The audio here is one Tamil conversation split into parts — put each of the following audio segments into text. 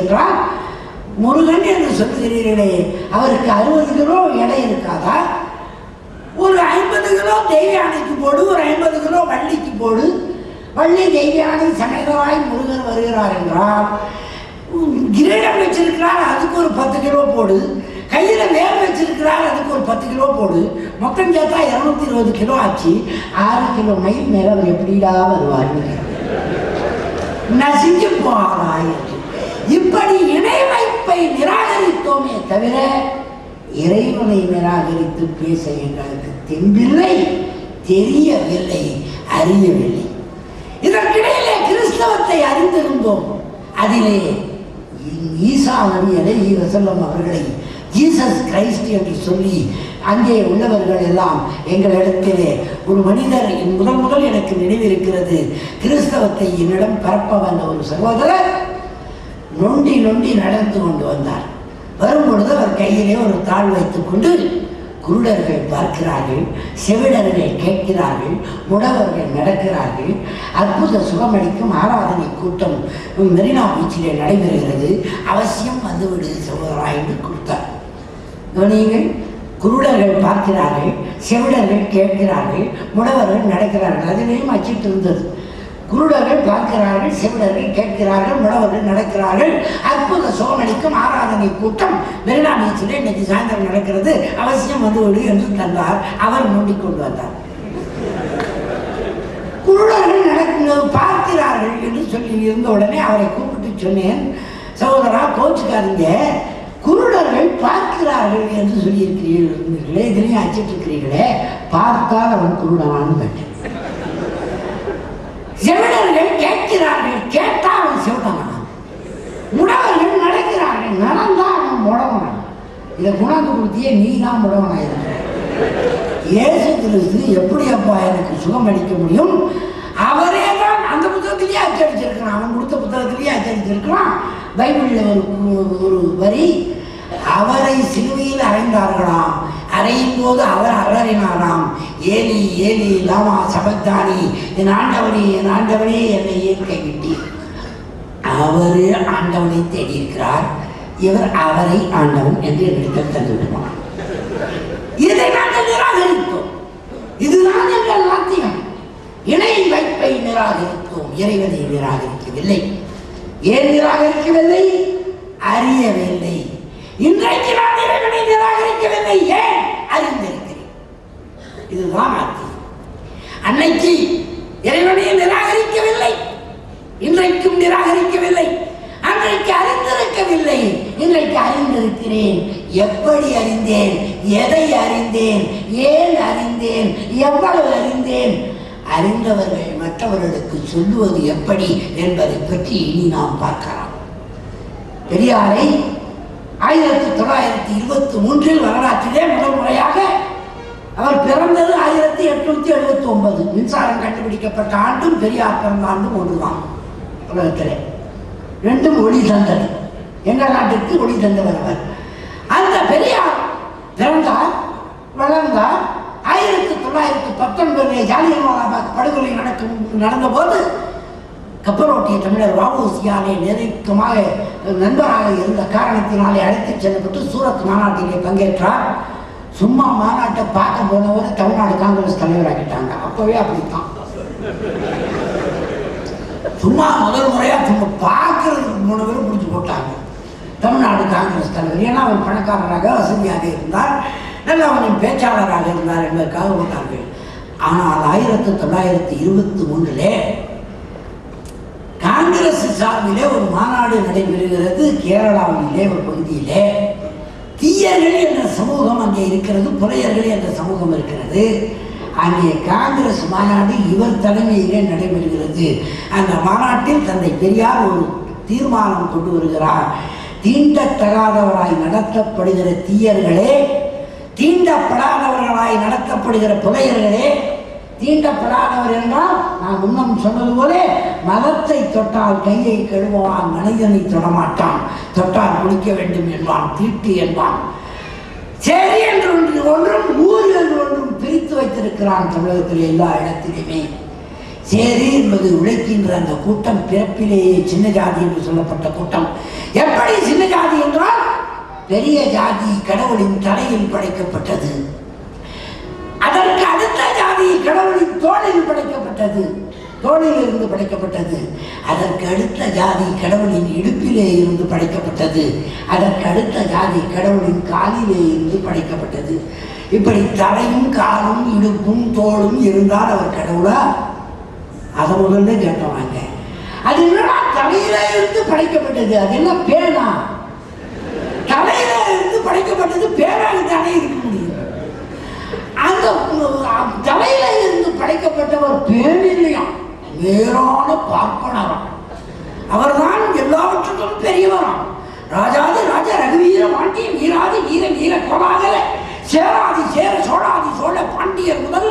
என்றால் முருகன் என்று சொல்லுகிறீர்களே, அவருக்கு 60 கிலோ எடை இருக்காதா? ஒரு 50 கிலோ தெய்வயானைக்கு போடு, ஒரு 50 கிலோ வள்ளிக்கு போடு. வள்ளி தெய்வயானை சமேதமாய் முருகன் வருகிறார் என்றால் கிரீடம் வச்சிருக்கிறார், அதுக்கு ஒரு 10 கிலோ போடு. கையில வேல் வச்சிருக்கிறார், அதுக்கு ஒரு 10 கிலோ போடு. மொத்தம் சேர்த்தா 220 கிலோ ஆச்சு. 6 கிலோ மயில் மேல அவர் எப்படிடா வருவார்? நசிஞ்சு போகிறாய். இப்படி இணை வைப்பை நிராகரித்தோமே தவிர இறைவனை நிராகரித்து பேச எங்களுக்கு தெம்பில்லை, தெரியவில்லை, அறியவில்லை. இதற்கிடையிலே கிறிஸ்தவத்தை அறிந்திருந்தோம். அதிலே ஈசா நபி அலைஹி வஸல்லம் அவர்களை ஜீசஸ் கிரைஸ்ட் என்று சொல்லி அங்கே உள்ளவர்கள் எல்லாம் எங்களிடத்திலே ஒரு மனிதர் முதல் எனக்கு நினைவிருக்கிறது. கிறிஸ்தவத்தை என்னிடம் பரப்ப வந்த ஒரு சகோதரர் நொண்டி நடந்து கொண்டு வந்தார். வரும்பொழுது அவர் கையிலே ஒரு தாள் வைத்துக் கொண்டு குருடர்கள் பார்க்கிறார்கள், செவிடர்கள் கேட்கிறார்கள், முடவர்கள் நடக்கிறார்கள், அற்புத சுகமளிக்கும் ஆராதனை கூட்டம் மெரினா பீச்சிலே நடைபெறுகிறது, அவசியம் வந்துவிடு சகோதரா என்று கொடுத்தார். நீங்கள் குருடர்கள் பார்க்கிறார்கள், செவிடர்கள் கேட்கிறார்கள், முடவர்கள் நடக்கிறார்கள். அதிலேயும் அச்சிட்டு இருந்தது. குருடர்கள் பார்க்கிறார்கள், செவிடர்கள் கேட்கிறார்கள், முடவர்கள் நடக்கிறார்கள், அற்புத சோமளிக்கும் ஆராதனை கூட்டம் மெரினா பீச்சிலே இன்னைக்கு சாயந்தரம் நடக்கிறது, அவசியம் வந்து விடு என்று தந்தார். அவர் நோண்டிக் கொண்டு வந்தார். குருடர்கள் பார்க்கிறார்கள் என்று சொல்லி இருந்த உடனே அவரை கூப்பிட்டு சொன்னேன், சகோதரா கோச்சுக்காரீங்க, குருடர்கள் பார்க்கிறார்கள் என்று சொல்லி இருக்கிறீர்களே, இதுலையும் அச்சிட்டு இருக்கிறீர்களே, பார்த்தால் அவன் குருடனான்னு கேட்டேன். செவிடர்கள் கேட்கிறார்கள், கேட்டால் அவன் செவிடனான். முடவர்கள் நடக்கிறார்கள், நடந்தால் அவன் முடவனான். இதை குணாந்து கொடுத்தியே நீ தான் முடவனாயிருக்க. இயேசு கிறிஸ்து எப்படி அப்பா எனக்கு சுகம் அளிக்க முடியும்? அவரே தான் அந்த புத்தகத்திலேயே அச்சடிச்சிருக்கிறான், அவன் கொடுத்த புத்தகத்திலேயே அச்சடிச்சிருக்கிறான். பைபிளில் ஒரு வரி, அவரை சிலுவையில் அறைந்தார்களாம், அறையும் போது அவர் அலறினாராம், ஏலி ஏலி லாமா சபக்தானி, என் ஆண்டவனே என்னை ஏன் கைவிட்டீர். அவரே ஆண்டவனை தேடியிருக்கிறார், இவர் அவரை ஆண்டவன் என்று எங்களுக்கு தந்து விடுவார். இதை நாங்கள் நிராகரித்தோம். இதுதான் எங்கள் நாத்தியம். இணை வைப்பை நிராகரித்தோம், இறைவனை நிராகரிக்கவில்லை. ஏன் நிராகரிக்கவில்லை? அறியவில்லை. இன்றைக்கு நான் இறைவனை நிராகரிக்கவில்லை, ஏன்? அறிந்திருக்கிறேன். இதுதான் நாத்தியம். அன்னைக்கு இறைவனை நிராகரிக்கவில்லை, இன்றைக்கும் நிராகரிக்கவில்லை. அன்றைக்கு அறிந்திருக்கவில்லை, இன்றைக்கு அறிந்திருக்கிறேன். எப்படி அறிந்தேன்? எதை அறிந்தேன்? ஏன் அறிந்தேன்? எவ்வளவு அறிந்தேன்? அறிந்தவர்கள் மற்றவர்களுக்கு சொல்லுவது எப்படி என்பதை பற்றி இனி நாம் பார்க்கலாம். பெரியாரை 1923 வரலாற்றிலே முதல் முறையாக, அவர் பிறந்தது 1879, மின்சாரம் கண்டுபிடிக்கப்பட்ட ஆண்டும் பெரியார் பிறந்த ஆண்டும் ஒன்றுதான். உலகத்திலே ரெண்டும் ஒளி தந்தது. எங்கள் நாட்டிற்கு ஒளி தந்தவர் அவர். அந்த பெரியார் பிறந்தார், வளர்ந்தார். 1919 ஜாலியன்வாலாபாக் படுகொலை நடந்த போது கப்பலோட்டிய தமிழர் வ.உ.சி.யாலே நெருக்கமாக நண்பராக இருந்த காரணத்தினாலே அழைத்துச் செல்லப்பட்டு சூரத் மாநாட்டிலே பங்கேற்றார். சும்மா மாநாட்டை பார்க்க போனவரை தமிழ்நாடு காங்கிரஸ் தலைவராகிட்டாங்க. அப்பவே அப்படித்தான். சும்மா முதல் முறையா சும்மா பார்க்கறதுக்கு போனவரை பிடிச்சி போட்டாங்க தமிழ்நாடு காங்கிரஸ் தலைவர். ஏன்னா அவர் பணக்காரராக வசதியாக இருந்தார், நல்ல அவனின் பேச்சாளராக இருந்தார் என்பதற்காக போட்டார்கள். ஆனால் 1923 காங்கிரஸ் சார்பிலே ஒரு மாநாடு நடைபெறுகிறது கேரளாவிலே ஒரு பகுதியிலே. தீயர்கள் என்ற சமூகம் அங்கே இருக்கிறது, புலையர்கள் என்ற சமூகம் இருக்கிறது. அங்கே காங்கிரஸ் மாநாடு இவர் தலைமையிலே நடைபெறுகிறது. அந்த மாநாட்டில் தந்தை பெரியார் ஒரு தீர்மானம் கொண்டு வருகிறார். தீண்டத்தகாதவராய் நடத்தப்படுகிற தீயர்களே, தீண்டப்படாதவர்களாய் நடத்தப்படுகிற புலையர்களே, தீண்டப்படாதவர் என்றால் நான் முன்னம் சொன்னது போல மதத்தை தொட்டால் கையை கழுவான், மனிதனை தொடமாட்டான், தொட்டால் குளிக்க வேண்டும் என்பான், தீட்டு என்பான். சரி என்று ஒன்றும் ஊர் என்று ஒன்றும் பிரித்து வைத்திருக்கிறான் தமிழகத்தில் எல்லா இடத்திலுமே. சேரி என்பது உழைக்கின்ற அந்த கூட்டம் பிறப்பிலேயே சின்ன ஜாதி என்று சொல்லப்பட்ட கூட்டம். எப்படி சின்ன ஜாதி என்றால் பெரிய ஜாதி கடவுளின் தலையில் படைக்கப்பட்டது. அதற்கு அடுத்த ஜாதி கடவுளின் தோளில் படைக்கப்பட்டது, தோளில் இருந்து படைக்கப்பட்டது. அதற்கு அடுத்த ஜாதி கடவுளின் இடுப்பிலே இருந்து படைக்கப்பட்டது. அதற்கு அடுத்த ஜாதி கடவுளின் காலிலே இருந்து படைக்கப்பட்டது. இப்படி தலையும் காலும் இடுப்பும் தோளும் இருந்தால் அவர் கடவுளா? அதை முதல்ல கேட்டோம். அது என்னன்னா தலையில இருந்து படைக்கப்பட்டது. அது என்ன பேனா? தலையில இருந்து படைக்கப்பட்டது பேனாக தானே இருக்க முடியும். அந்த தலையில இருந்து படைக்கப்பட்டவர் பேன் இல்லையா, வேறான பார்ப்பனராம். அவர்தான் எல்லாவற்றுக்கும் பெரியவராம். ராஜாதி ராஜா ரகுவீர பாண்டிய வீராதி வீர வீர கோலாகல சேராதி சேர சோழாதி சோழ பாண்டியர் முதல்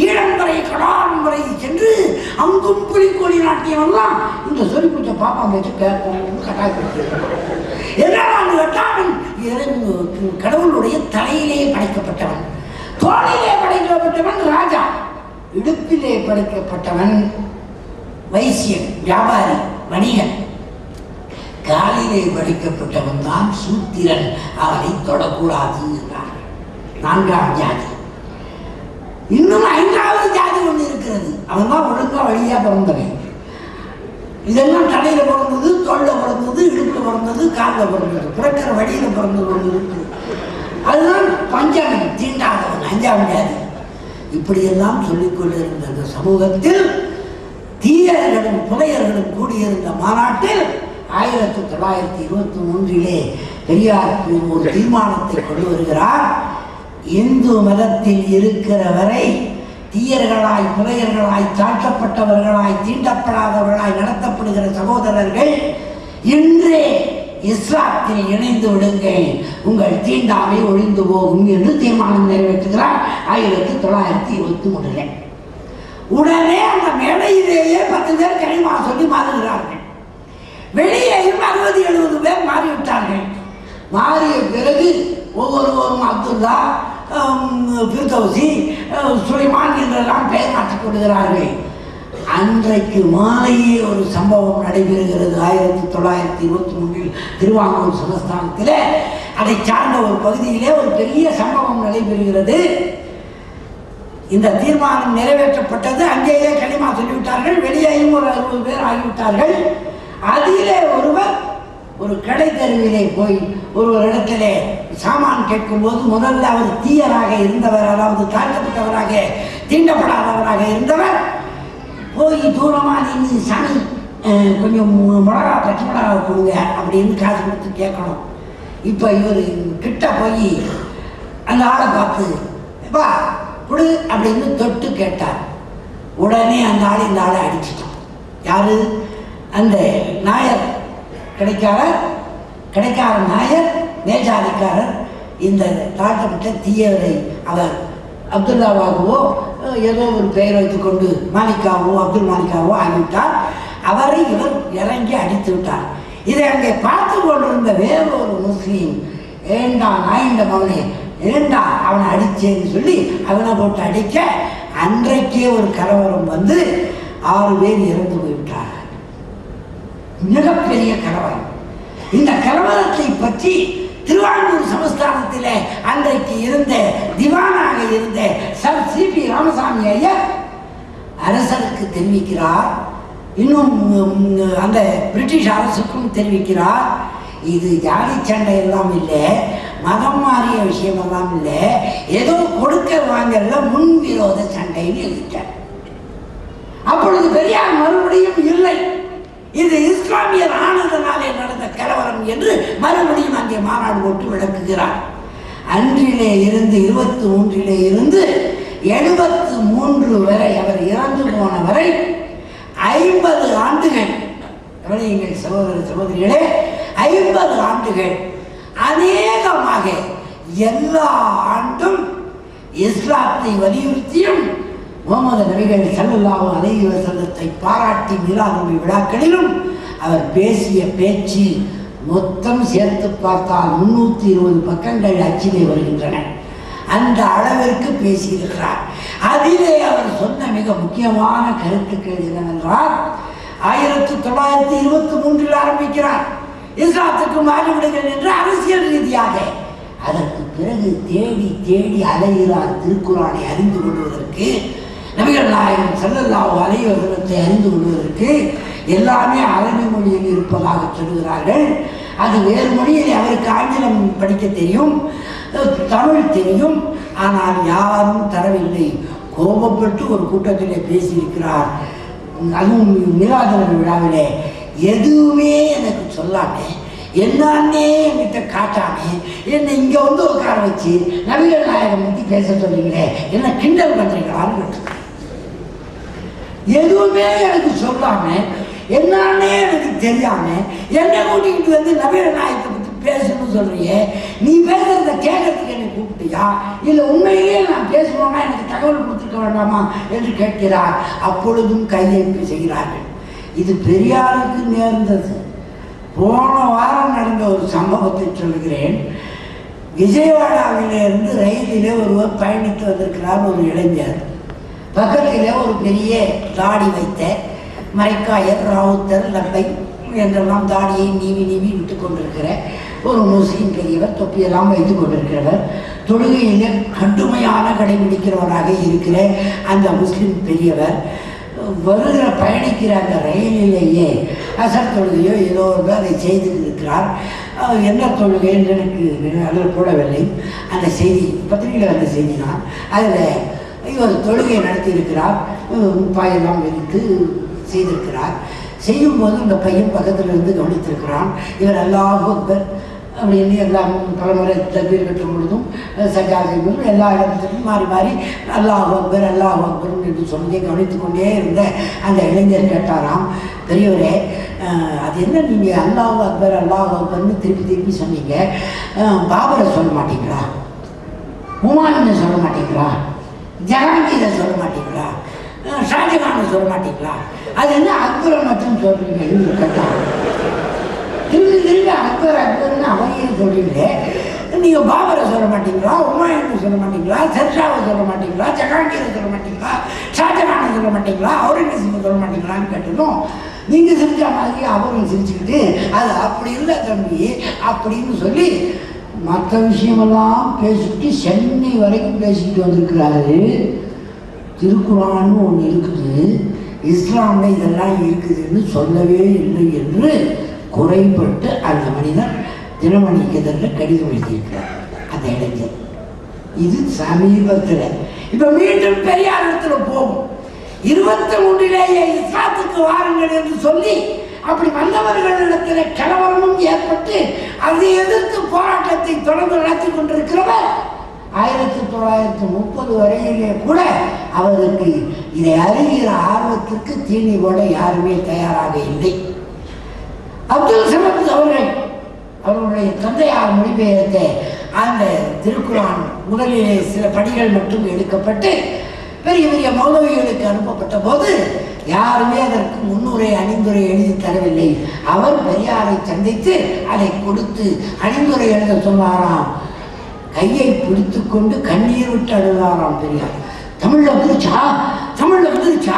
ஈழம் வரை கடாரம் வரை சென்று அங்கும் புலிக்கோழி நாட்டியம் எல்லாம் இந்த சொல்லி கொடுத்த பாப்பா வச்சு கேட்போம் கட்டாயப்படுத்தி. கடவுளுடைய தலையிலே படைக்கப்பட்டவன், தோளிலே படைக்கப்பட்டவன் ராஜா, இடுப்பிலே படைக்கப்பட்டவன் வைசியன் வியாபாரி வணிகன், காலிலே படைக்கப்பட்டவன் தான் சூத்திரன், அவனை தொடக்கூடாது என்றார். நான்காம் ஜாதி. இன்னும் ஐந்தாவது ஜாதி ஒன்று இருக்கிறது. அவன் தான் ஒழுங்கா வழியா பிறந்தவன். இதெல்லாம் தலையில பிறந்தது, தோல்ல பிறந்தது, இடுப்புல பிறந்தது, காலில் பிறந்தது, பிறக்கிற வழியில பிறந்தது ஒன்று இருக்குது. அதுதான் பஞ்சமன், தீண்டாதவன், அஞ்சாம் ஜாதி. இப்படியெல்லாம் சொல்லிக்கொண்டிருந்த அந்த சமூகத்தில் தீயர்களும் புலையர்களும் கூடியிருந்த மாநாட்டில் 1923 பெரியார் ஒரு தீர்மானத்தை கொண்டு வருகிறார். இந்து மதத்தில் இருக்கிற வரை தீயர்களாய் புலையர்களாய் தாழ்த்தப்பட்டவர்களாய் தீண்டப்படாதவர்களாய் நடத்தப்படுகிற சகோதரர்கள் இன்றே இஸ்லாத்தில் இணைந்து விடுங்கள், உங்கள் தீண்டாமை ஒழிந்து போகும் என்று தீர்மானம் நிறைவேற்றுகிறார் 1923. உடனே அந்த மேடையிலேயே 10 பேர் கனிமா சொல்லி மாறுகிறார்கள். வெளியேயும் 60-70 பேர் மாறிவிட்டார்கள். மாறிய பிறகு ஒவ்வொருவரும் அப்துல்லா, பிர்தௌசி, சுலைமான் என்றெல்லாம் பெயர் மாற்றிக் கொள்கிறார்கள். அன்றைக்கு மாலையே ஒரு சம்பவம் நடைபெறுகிறது. 1923 திருவாங்கூர் சமஸ்தானத்தில் அதை சார்ந்த ஒரு பகுதியிலே ஒரு பெரிய சம்பவம் நடைபெறுகிறது. இந்த தீர்மானம் நிறைவேற்றப்பட்டது. அங்கேயே களிமா சொல்லிவிட்டார்கள். வெளியேயும் ஒரு 60 பேர் ஆகிவிட்டார்கள். அதிலே ஒருவர் ஒரு கடை தெருவிலே போய் ஒரு இடத்திலே சாமான் கேட்கும்போது முதல்ல அவர் தீயராக இருந்தவர், அதாவது தாழ்த்தப்பட்டவராக தீண்டப்படாதவராக இருந்தவர், போய் தூரமாக நின்று சாமி கொஞ்சம் மிளகா பச்சை மிளகா கொடுங்க அப்படின்னு காசு கொடுத்து கேட்கணும். இப்போ இவர் கிட்ட போய் அந்த ஆளை பார்த்து எப்பா கொடு அப்படின்னு தொட்டு கேட்டார். உடனே அந்த ஆள் இந்த ஆளை அடிச்சிட்டான். யாரு? அந்த நாயர் கிடைக்கார நாயர் மேஜாதிக்காரர் இந்த தாழ்த்தப்பட்ட தீயவரை அவர் அப்துல்லாவாகவோ ஏதோ ஒரு பெயர் வைத்துக்கொண்டு மாலிகாவோ அப்துல் மாலிகாவோ ஆகிவிட்டார். அவரை இவர் இறங்கி அடித்து விட்டார். இதை அங்கே பார்த்து கொண்டிருந்த வேறொரு முஸ்லீம், ஏண்டா நாயிண்ட மகனே, ஏண்டா அவனை அடிச்சேன்னு சொல்லி அவனை போட்டு அடிக்க அன்றைக்கே ஒரு கலவரம் வந்து 6 பேர் இறந்து போய்விட்டார். மிகப்பெரிய கலவரம். இந்த கலவரத்தை பற்றி திருவாங்கூர் சமஸ்தானத்தில் அன்றைக்கு இருந்த திவானாக இருந்த சர் சி.பி. ராமசாமி ஐயர் அரசருக்கு தெரிவிக்கிறார். இன்னும் அந்த பிரிட்டிஷ் அரசுக்கும் தெரிவிக்கிறார். இது ஜாதி சண்டை எல்லாம் இல்லை, மதம் மாறிய விஷயம் எல்லாம் இல்லை, ஏதோ கொடுக்க வாங்கல முன்விரோத சண்டைன்னு எழுதிட்டார். அப்பொழுது பெரியார் மறுபடியும் இல்லை, இது இஸ்லாமியர் ஆனதனாலே நடந்த கலவரம் என்று மறுபடியும் அங்கே மாநாடு போட்டு விளக்குகிறார். அன்றிலே இருந்து 23 இருந்து 73 வரை அவர் இறந்து போன வரை 50 ஆண்டுகள், எங்கள் சகோதர சகோதரிகளே, 50 ஆண்டுகள் அநேகமாக எல்லா ஆண்டும் இஸ்லாத்தை வலியுறுத்தியும் முகமது நபிகள் ஸல்லல்லாஹு அலைஹி வஸல்லத்தை பாராட்டி மிலாதுநபி விழாக்களிலும் அவர் பேசிய பேச்சு மொத்தம் சேர்த்து பார்த்தால் 320 பக்கங்கள் அச்சிலே வருகின்றன. அந்த அளவிற்கு பேசியிருக்கிறார். அதிலே அவர் சொன்ன மிக முக்கியமான கருத்துக்கள் என்னவென்றால் 1923 ஆரம்பிக்கிறார் இஸ்லாத்துக்கு மாறிவிடுங்கள் என்று அரசியல் ரீதியாக. அதற்கு பிறகு தேடி தேடி அலைகிறார் திருக்குரானை அறிந்து கொள்வதற்கு, நபிகள் நாயகம் ஸல்லல்லாஹு அலைஹி வஸல்லத்தை அறிந்து கொள்வதற்கு. எல்லாமே அரபி மொழியில் இருப்பதாக சொல்கிறார்கள். அது வேறு மொழியில் அவருக்கு ஆங்கிலம் படிக்க தெரியும், தமிழ் தெரியும், ஆனால் யாரும் தரவில்லை. கோபப்பட்டு ஒரு கூட்டத்திலே பேசியிருக்கிறார். அதுவும் மீலாதுநபி விழாவிலே எதுவுமே எனக்கு சொல்லாமே, என்னன்னே என்கிட்ட காட்டாமே, என்னை இங்கே வந்து உட்கார வச்சு நபிகள் நாயகம் பற்றி பேச சொல்றீங்களே, என்ன கிண்டல் பண்ணுறீங்களான்னு. எதுவுமே எனக்கு சொல்லாம, என்னன்னே எனக்கு தெரியாம என்னை கூட்டிக்கிட்டு வந்து நபிகள் நாயகத்தை பற்றி பேசணும்னு சொல்றியே, நீ பேசுறத கேட்கறதுக்கு என்னை கூப்பிட்டியா, இல்லை உண்மையிலேயே நான் பேசணும்னா எனக்கு தகவல் கொடுத்துருக்க வேண்டாமா என்று கேட்கிறார். அப்பொழுதும் கையெழுப்பு செய்கிறார்கள். இது பெரியாருக்கு நேர்ந்தது. போன வாரம் நடந்த ஒரு சம்பவத்தை சொல்கிறேன். விஜயவாடாவிலிருந்து ரயிலிலே ஒருவர் பயணித்து வந்திருக்கிறார். ஒரு இளைஞர் பக்கத்திலே ஒரு பெரிய தாடி வைத்த மரைக்காயர், ராவுத்தர், லப்பை என்றெல்லாம் தாடியை நீவி நீவி விட்டு கொண்டிருக்கிற ஒரு முஸ்லீம் பெரியவர், தொப்பியெல்லாம் வைத்து கொண்டிருக்கிறவர், தொழுகையிலே கடுமையான கடைபிடிக்கிறவராக இருக்கிற அந்த முஸ்லீம் பெரியவர் வருகிற பயணிக்கிற அந்த ரயிலிலேயே அசர் தொழுகையோ ஏதோ அதை செய்து இருக்கிறார். என்ன தொழுகை என்று எனக்கு அதில் போடவில்லை. அந்த செய்தி பத்திரிகையில் வந்த செய்தி தான். அதில் இவர் தொழுகை நடத்தி இருக்கிறார், பாயெல்லாம் விரித்து செய்திருக்கிறார். செய்யும்போது இந்த பையன் பக்கத்தில் இருந்து கவனித்திருக்கிறான். இவர் அல்லாஹு அக்பர் அப்படின்னு எல்லாம் பலமுறை தக்பீர் கட்டும் பொழுதும் சஜா செய்வதும் எல்லா இடத்திலும் மாறி மாறி அல்லாஹு அக்பர் அல்லாஹு அக்பர் என்று சொல்லி கவனித்து கொண்டே இருந்த அந்த இளைஞர் கேட்டாராம், பெரியவரே அது என்ன நீங்கள் அல்லாஹு அக்பர் அக்பர்னு திருப்பி திருப்பி சொன்னீங்க, பாபரை சொல்ல மாட்டீங்களா, ஹுமாயூனை சொல்ல மாட்டீங்களா, ஜஹாங்கீரை சொல்ல மாட்டீங்களா, ஷாஜகானை சொல்ல மாட்டீங்களா, அது என்ன அக்பரை மட்டும் சொல்றீங்க கேட்டான். திரும்பி திரும்பி அக்பர் அக்பர்னு அவரையே சொல்றீங்களே, நீங்கள் பாபரை சொல்ல மாட்டீங்களா, ஹுமாயூனை சொல்ல மாட்டீங்களா, ஷெர்ஷாவை சொல்ல மாட்டீங்களா, ஜஹாங்கீரை சொல்ல மாட்டீங்களா, ஷாஜகானை சொல்ல மாட்டீங்களா, அவுரங்கசீபை சொல்ல மாட்டீங்களான்னு கேட்டதும் நீங்கள் சிரிச்ச மாதிரி அவரும் சிரிச்சுக்கிட்டு அது அப்படி இல்லை தம்பி அப்படின்னு சொல்லி மற்ற விஷயமெல்லாம் பேசிக்கிட்டு சென்னை வரைக்கும் பேசிக்கிட்டு வந்திருக்கிறாரு. திருக்குரான்னு ஒன்று இருக்குது, இஸ்லாமில் இதெல்லாம் இருக்குதுன்னு சொல்லவே இல்லை என்று குறைபட்டு அந்த மனிதன் தினமணிக்கதற்கு கடிதம் எழுதியிருக்கிறார் அந்த இளைஞர். இது சமீபத்தில். இப்போ மீண்டும் பெரியார் இடத்துல போகும். 23 இஸ்லாத்துக்கு வாருங்கள் என்று சொல்லி அப்படி வந்தவர்களிடத்தில் கலவரமும் ஏற்பட்டு அதை எதிர்த்து போராட்டத்தை தொடர்ந்து நடத்தி கொண்டிருக்கிறவர் 1930 வரையிலே கூட அவருக்கு இதை அறிகிற ஆர்வத்திற்கு தீனி போட யாருமே தயாராக இல்லை. அப்துல் சமத் அவர்களுடைய தந்தையார் மொழிபெயர்த்த அந்த திருக்குரான் முதலிலே சில படிகள் மட்டும் எடுக்கப்பட்டு பெரிய பெரிய மௌலவிகளுக்கு அனுப்பப்பட்ட போது யாருமே அதற்கு முன்னுரை அணிந்துரை எழுதி தரவில்லை. அவர் பெரியாரை சந்தித்து அதை கொடுத்து அணிந்துரை எழுத சொன்னாராம். கையை பிடித்து கொண்டு கண்ணீர் விட்டு அழுதாராம் பெரியார். தமிழ்ல வந்துருச்சா, தமிழ்ல வந்துருச்சா,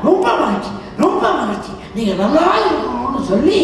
ரொம்ப மகிழ்ச்சி, ரொம்ப மகிழ்ச்சி, நீங்க நல்லா இருக்கணும்னு சொல்லி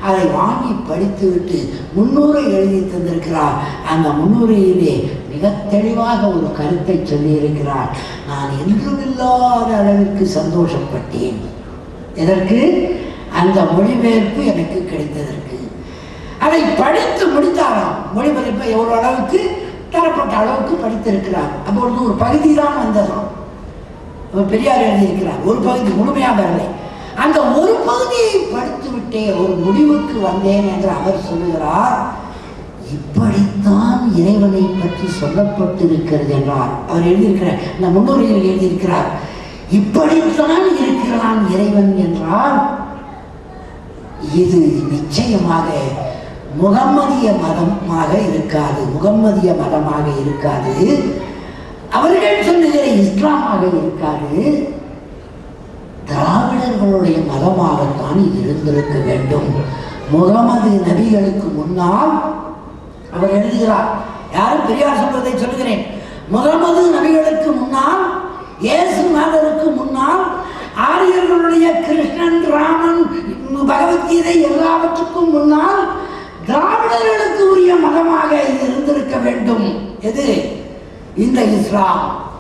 அதை வாங்கி படித்து விட்டு முன்னுரை எழுதி தந்திருக்கிறார். அந்த முன்னுரையிலே மிக தெளிவாக ஒரு கருத்தை சொல்லி இருக்கிறார். நான் என்றுமில்லாத அளவிற்கு சந்தோஷப்பட்டேன். எதற்கு? அந்த மொழிபெயர்ப்பு எனக்கு கிடைத்ததற்கு. அதை படித்து முடித்தாராம். மொழிபெயர்ப்பை எவ்வளவு அளவுக்கு தரப்பட்ட அளவுக்கு படித்திருக்கிறார். அப்பொழுது ஒரு பகுதி தான் வந்ததாம். பெரியார் எழுதியிருக்கிறார், ஒரு பகுதி முழுமையாக வரலை. அந்த ஒரு பகுதியை படித்து விட்டே ஒரு முடிவுக்கு வந்தேன் என்று அவர் சொல்லுகிறார். இப்படித்தான் இறைவனை பற்றி சொல்லப்பட்டிருக்கிறது என்றார். அவர் எழுதியிருக்கிறார், இந்த முன்னுரையில் எழுதியிருக்கிறார், இப்படித்தான் இருக்கிறான் இறைவன் என்றால் இது நிச்சயமாக முகம்மதிய மதமாக இருக்காது, முகம்மதிய மதமாக இருக்காது, அவர்கள் சொல்லுகிற இஸ்லாமாக இருக்காது, திராவிடர்களுடைய மதமாகத்தான் இருந்திருக்க வேண்டும். முகமது நபிகளுக்கு முன்னால் அவர் எழுதுகிறார், யாரும் பெரியார் சொல்வதை சொல்லுகிறேன், முகமது நபிகளுக்கு முன்னால் இயேசுநாதருக்கு முன்னால் ஆரியர்களுடைய கிருஷ்ணன், ராமன், பகவத்கீதை எல்லாவற்றுக்கும் முன்னால் திராவிடர்களுக்கு உரிய மதமாக இது இருந்திருக்க வேண்டும். எது? இந்த இஸ்லாம்.